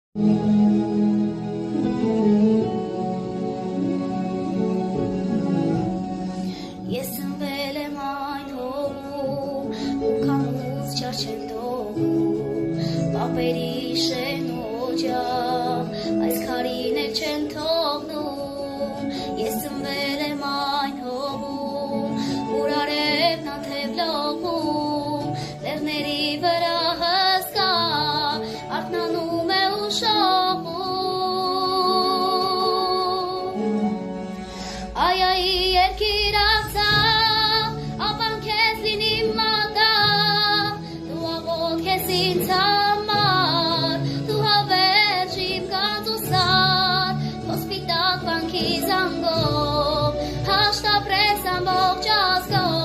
Ես ծնվել եմ այն հողում, ու քամուց չար չեն թողում, պապերի շեն օջախ, այս քարին էլ չեն թողնում, ես ծնվել եմ այն հողում, որ արևն անթև լողում, լեռների վրա հսկա, արթնանում է ու շողում, այայի երկիր աղցավ, ապան քեզ լինի մատաղ, դու աղոտ քեզ ինձ համար, դու հավերժ իմ կածուսար, քո սպիտակ վանքի զանգով, հաշտ ապրես ամբողջ ազգով,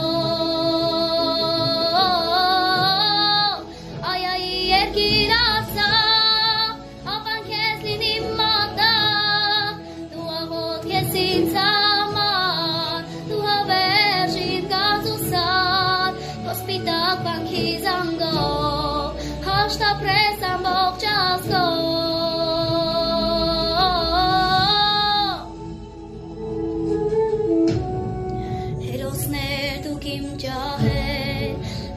այայի երկիր աղցավ, ապան քեզ լինի մատաղ, դու աղոտ քեզ ինձ համար, դու հավերժ իմ կածուսար, քո սպիտակ վանքի զանգով, հաշտ ապրես ամբողջ ազգով, հերոսներ դուք իմ ջահեր,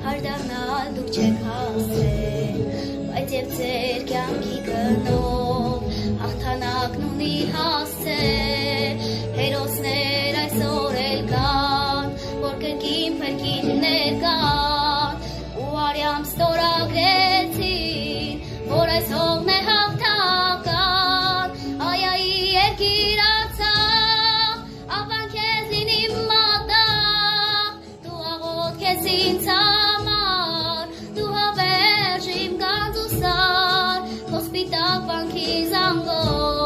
հարդառնալ դուք չեք հասել, բայց և ձեր կյանքի գնով, հաղթանակն ունի հասցել, հերոսներ այսօր էլ կան, որ կրկին փրկիններ կան, ու արյամբ ստորագրեցին, որ այս հողն է հաղթական, այայի երկիր Արցախ, ապան քեզ լինի մատաղ, դու աղոտ քեզ ինձ համար, դու հավերժ իմ կածուսար, քո սպիտակ վանքի զանգով,